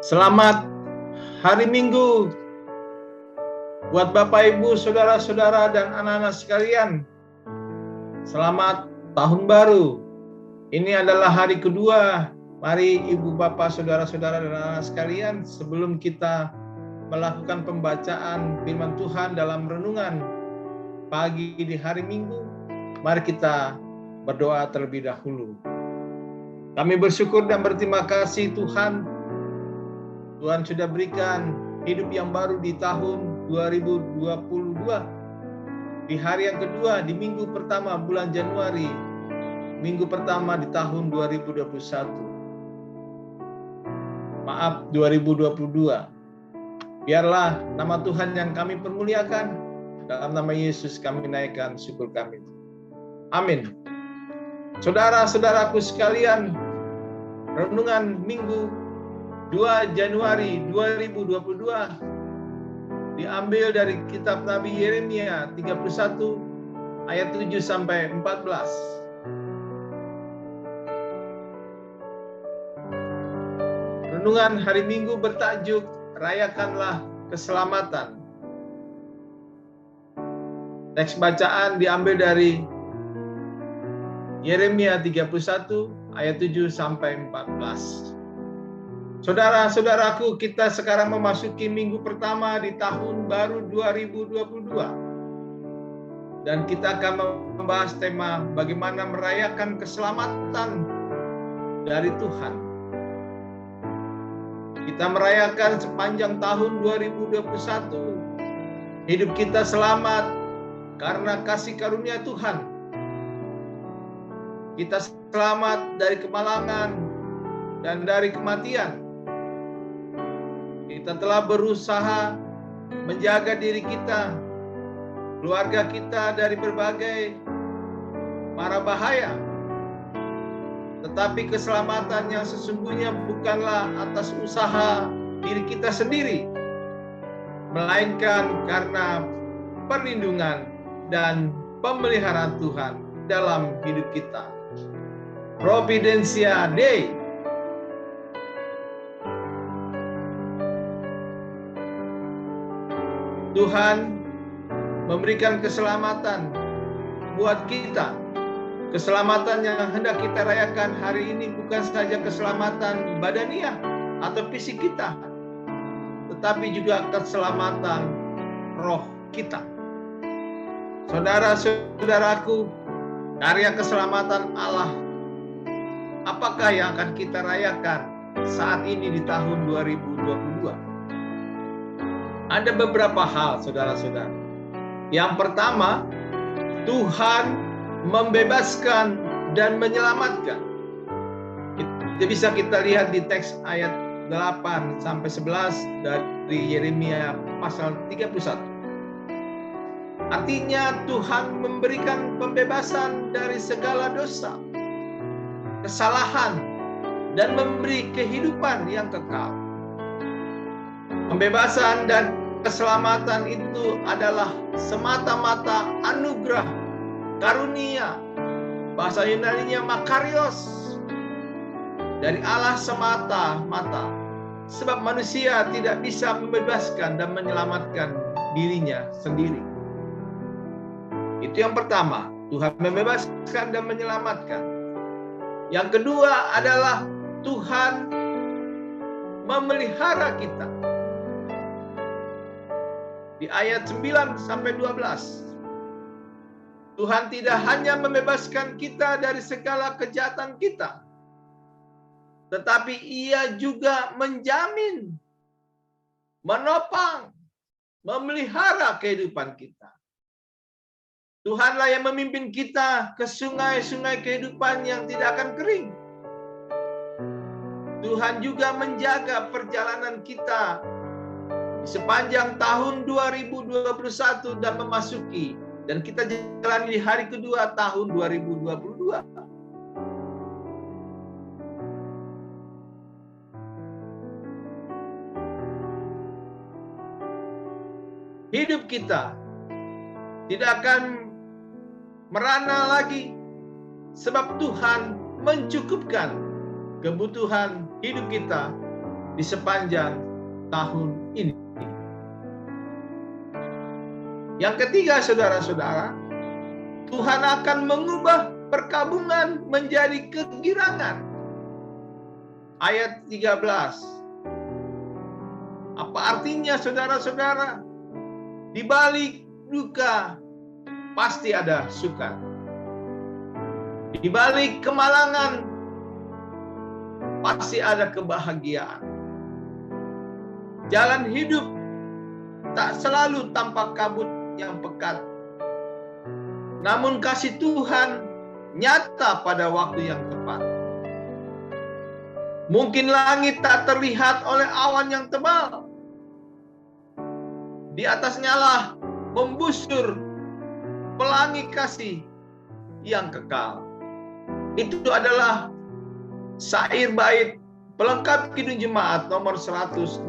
Selamat hari Minggu buat Bapak, Ibu, saudara-saudara, dan anak-anak sekalian. Selamat Tahun Baru. Ini adalah hari kedua. Mari Ibu, Bapak, saudara-saudara, dan anak-anak sekalian, sebelum kita melakukan pembacaan firman Tuhan dalam renungan pagi di hari Minggu, mari kita berdoa terlebih dahulu. Kami bersyukur dan berterima kasih Tuhan sudah berikan hidup yang baru di tahun 2022. Di hari yang kedua, di minggu pertama bulan Januari, minggu pertama di tahun 2021. Maaf, 2022. Biarlah nama Tuhan yang kami permuliakan. Dalam nama Yesus kami naikkan syukur kami. Amin. Saudara-saudaraku sekalian, renungan minggu 2 Januari 2022 diambil dari kitab Nabi Yeremia 31 ayat 7 sampai 14. Renungan hari Minggu bertajuk Rayakanlah Keselamatan. Teks bacaan diambil dari Yeremia 31 ayat 7 sampai 14. Saudara-saudaraku, kita sekarang memasuki minggu pertama di tahun baru 2022. Dan kita akan membahas tema bagaimana merayakan keselamatan dari Tuhan. Kita merayakan sepanjang tahun 2021. Hidup kita selamat karena kasih karunia Tuhan. Kita selamat dari kemalangan dan dari kematian. Kita telah berusaha menjaga diri kita, keluarga kita dari berbagai mara bahaya. Tetapi keselamatan yang sesungguhnya bukanlah atas usaha diri kita sendiri, melainkan karena perlindungan dan pemeliharaan Tuhan dalam hidup kita. Providentia Dei. Tuhan memberikan keselamatan buat kita. Keselamatan yang hendak kita rayakan hari ini bukan saja keselamatan badaniah atau fisik kita, tetapi juga keselamatan roh kita. Saudara-saudaraku, karya keselamatan Allah, apakah yang akan kita rayakan saat ini di tahun 2022? Ada beberapa hal, saudara-saudara. Yang pertama, Tuhan membebaskan dan menyelamatkan. Itu bisa kita lihat di teks ayat 8 sampai 11 dari Yeremia pasal 31. Artinya Tuhan memberikan pembebasan dari segala dosa, kesalahan, dan memberi kehidupan yang kekal. Pembebasan dan keselamatan itu adalah semata-mata anugerah, karunia, bahasa Yunaninya makarios, dari Allah semata-mata. Sebab manusia tidak bisa membebaskan dan menyelamatkan dirinya sendiri. Itu yang pertama, Tuhan membebaskan dan menyelamatkan. Yang kedua adalah Tuhan memelihara kita. Di ayat 9 sampai 12. Tuhan tidak hanya membebaskan kita dari segala kejahatan kita, tetapi Ia juga menjamin, menopang, memelihara kehidupan kita. Tuhanlah yang memimpin kita ke sungai-sungai kehidupan yang tidak akan kering. Tuhan juga menjaga perjalanan kita sepanjang tahun 2021 dan memasuki, dan kita jalani di hari kedua tahun 2022. Hidup kita tidak akan merana lagi, sebab Tuhan mencukupkan kebutuhan hidup kita di sepanjang tahun ini. Yang ketiga, saudara-saudara, Tuhan akan mengubah perkabungan menjadi kegirangan. Ayat 13. Apa artinya, saudara-saudara? Di balik duka pasti ada suka. Di balik kemalangan pasti ada kebahagiaan. Jalan hidup tak selalu tanpa kabut yang pekat. Namun kasih Tuhan nyata pada waktu yang tepat. Mungkin langit tak terlihat oleh awan yang tebal. Di atasnya lah membusur pelangi kasih yang kekal. Itu adalah syair bait pelengkap Kidung Jemaat nomor 164.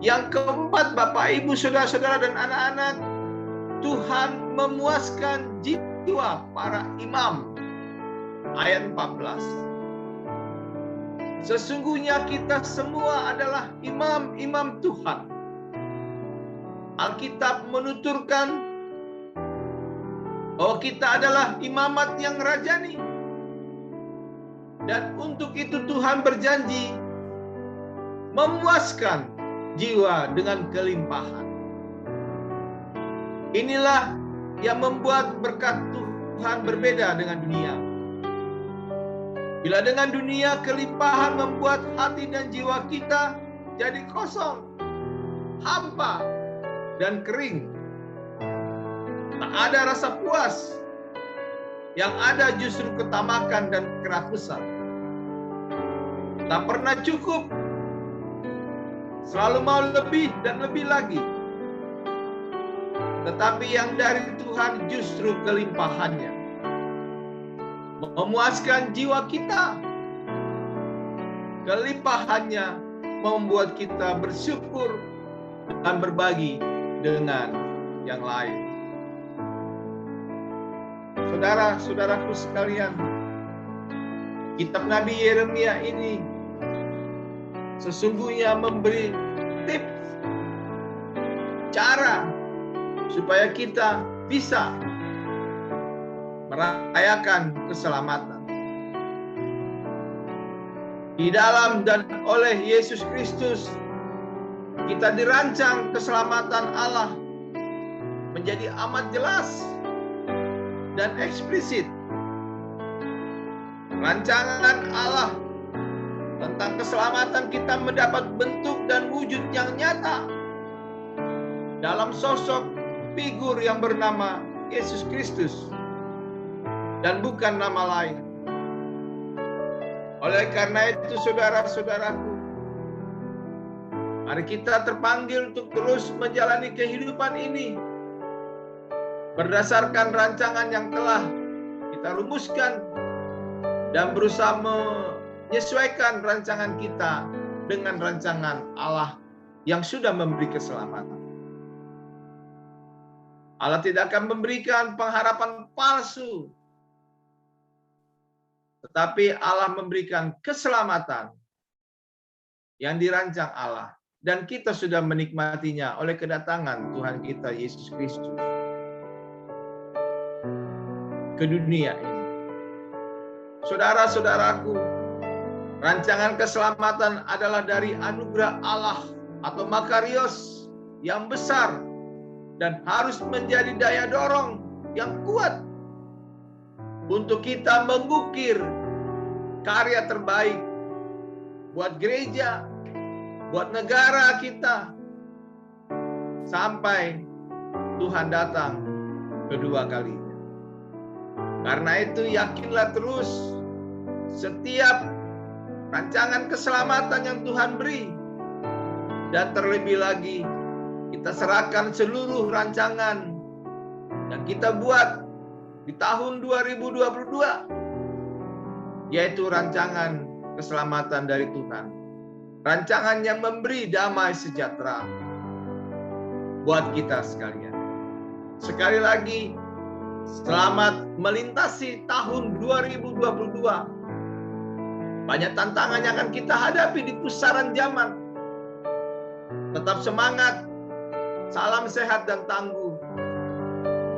Yang keempat, Bapak, Ibu, Saudara-saudara, dan anak-anak, Tuhan memuaskan jiwa para imam. Ayat 14. Sesungguhnya kita semua adalah imam-imam Tuhan. Alkitab menuturkan bahwa kita adalah imamat yang rajani. Dan untuk itu Tuhan berjanji memuaskan jiwa dengan kelimpahan. Inilah yang membuat berkat Tuhan berbeda dengan dunia. Bila dengan dunia kelimpahan membuat hati dan jiwa kita jadi kosong, hampa, dan kering. Tak ada rasa puas. Yang ada justru ketamakan dan kerakusan. Tak pernah cukup. Selalu mau lebih dan lebih lagi. Tetapi yang dari Tuhan justru kelimpahannya. Memuaskan jiwa kita. Kelimpahannya membuat kita bersyukur dan berbagi dengan yang lain. Saudara-saudaraku sekalian, kitab Nabi Yeremia ini sesungguhnya memberi tips, cara supaya kita bisa merayakan keselamatan. Di dalam dan oleh Yesus Kristus, kita dirancang keselamatan Allah menjadi amat jelas dan eksplisit. Rancangan Allah tentang keselamatan kita mendapat bentuk dan wujud yang nyata dalam sosok figur yang bernama Yesus Kristus dan bukan nama lain. Oleh karena itu, saudara-saudaraku, mari kita terpanggil untuk terus menjalani kehidupan ini berdasarkan rancangan yang telah kita rumuskan dan berusaha menyesuaikan rancangan kita dengan rancangan Allah yang sudah memberi keselamatan. Allah tidak akan memberikan pengharapan palsu, tetapi Allah memberikan keselamatan yang dirancang Allah, dan kita sudah menikmatinya oleh kedatangan Tuhan kita Yesus Kristus ke dunia ini. Saudara-saudaraku, rancangan keselamatan adalah dari anugerah Allah atau makarios yang besar dan harus menjadi daya dorong yang kuat untuk kita mengukir karya terbaik buat gereja, buat negara kita, sampai Tuhan datang kedua kalinya. Karena itu yakinlah terus setiap rancangan keselamatan yang Tuhan beri. Dan terlebih lagi kita serahkan seluruh rancangan yang kita buat di tahun 2022, yaitu rancangan keselamatan dari Tuhan. Rancangan yang memberi damai sejahtera buat kita sekalian. Sekali lagi, selamat melintasi tahun 2022 Banyak tantangan yang akan kita hadapi di pusaran zaman. Tetap semangat, salam sehat dan tangguh.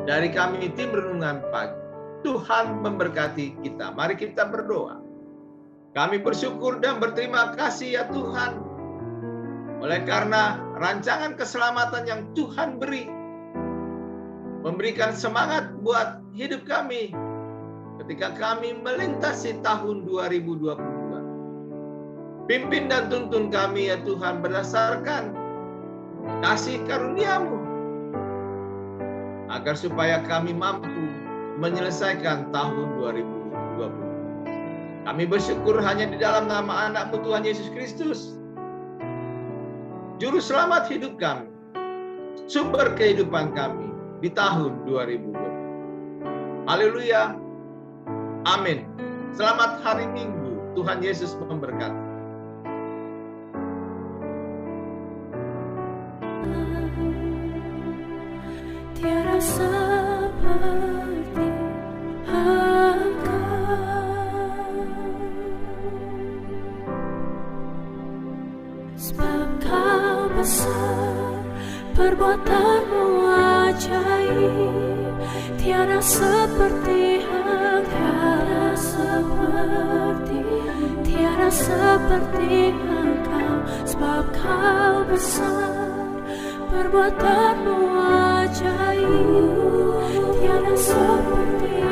Dari kami tim Renungan Pagi. Tuhan memberkati kita. Mari kita berdoa. Kami bersyukur dan berterima kasih ya Tuhan. Oleh karena rancangan keselamatan yang Tuhan beri. Memberikan semangat buat hidup kami. Ketika kami melintasi tahun 2022. Pimpin dan tuntun kami ya Tuhan berdasarkan kasih karunia-Mu. Agar supaya kami mampu menyelesaikan tahun 2020. Kami bersyukur hanya di dalam nama anak-Mu Tuhan Yesus Kristus. Juru selamat hidup kami. Sumber kehidupan kami di tahun 2020. Haleluya. Amin. Selamat hari Minggu. Tuhan Yesus memberkati. Tiada seperti Engkau, sebab Kau besar, perbuatan-Mu ajaib. Tiada seperti Engkau, tiada seperti Engkau, sebab Kau besar, perbuatan-Mu ajaib. Tiada seperti